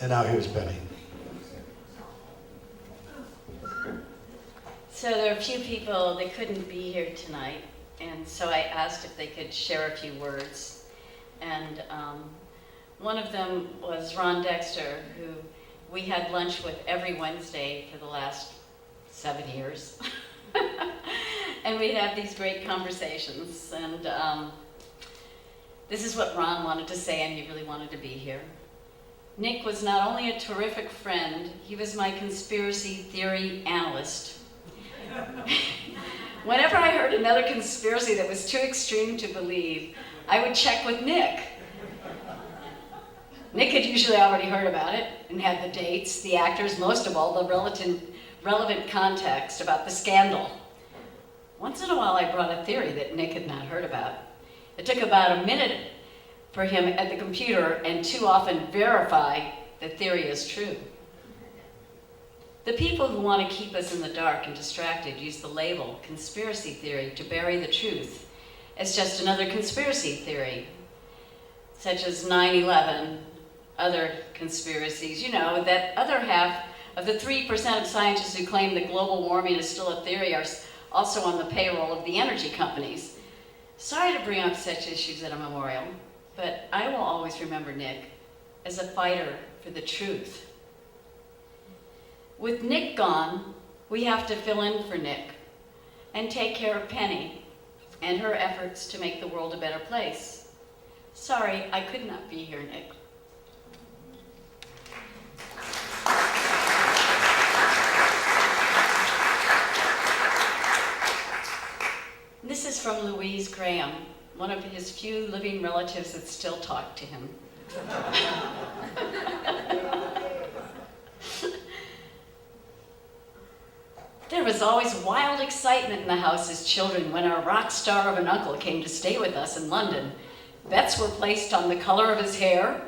And now here's Penny. So there are a few people that couldn't be here tonight, and so I asked if they could share a few words. And one of them was Ron Dexter, who we had lunch with every Wednesday for the last 7 years. And we'd have these great conversations. And this is what Ron wanted to say, and he really wanted to be here. Nick was not only a terrific friend, he was my conspiracy theory analyst. Whenever I heard another conspiracy that was too extreme to believe, I would check with Nick. Nick had usually already heard about it and had the dates, the actors, most of all, the relevant context about the scandal. Once in a while, I brought a theory that Nick had not heard about. It took about a minute for him at the computer and too often verify the theory is true. The people who want to keep us in the dark and distracted use the label conspiracy theory to bury the truth as just another conspiracy theory, such as 9/11, other conspiracies. You know, that other half of the 3% of scientists who claim that global warming is still a theory are also on the payroll of the energy companies. Sorry to bring up such issues at a memorial, but I will always remember Nick as a fighter for the truth. With Nick gone, we have to fill in for Nick and take care of Penny and her efforts to make the world a better place. Sorry, I could not be here, Nick. This is from Louise Graham, one of his few living relatives that still talk to him. There was always wild excitement in the house as children when our rock star of an uncle came to stay with us in London. Bets were placed on the color of his hair.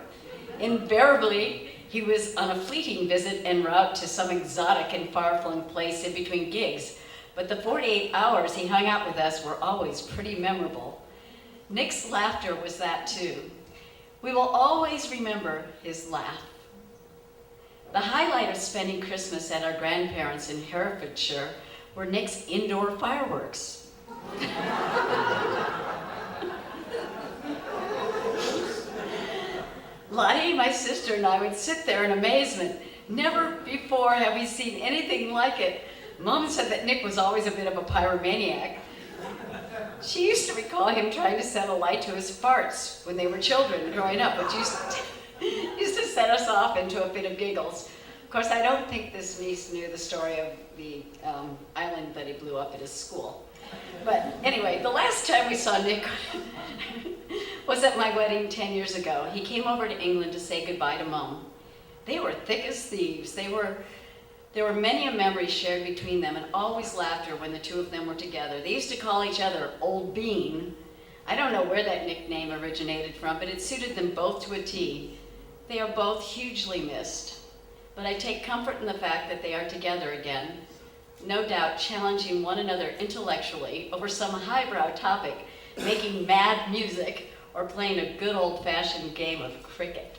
Invariably, he was on a fleeting visit en route to some exotic and far-flung place in between gigs. But the 48 hours he hung out with us were always pretty memorable. Nick's laughter was that too. We will always remember his laugh. The highlight of spending Christmas at our grandparents' in Herefordshire were Nick's indoor fireworks. Lottie, my sister, and I would sit there in amazement. Never before have we seen anything like it. Mom said that Nick was always a bit of a pyromaniac. She used to recall him trying to set a light to his farts when they were children growing up, which used to set us off into a fit of giggles. Of course, I don't think this niece knew the story of the island that he blew up at his school. But anyway, the last time we saw Nick was at my wedding 10 years ago. He came over to England to say goodbye to Mom. They were thick as thieves. There were many a memory shared between them and always laughter when the two of them were together. They used to call each other Old Bean. I don't know where that nickname originated from, but it suited them both to a T. They are both hugely missed, but I take comfort in the fact that they are together again, no doubt challenging one another intellectually over some highbrow topic, making mad music, or playing a good old-fashioned game of cricket.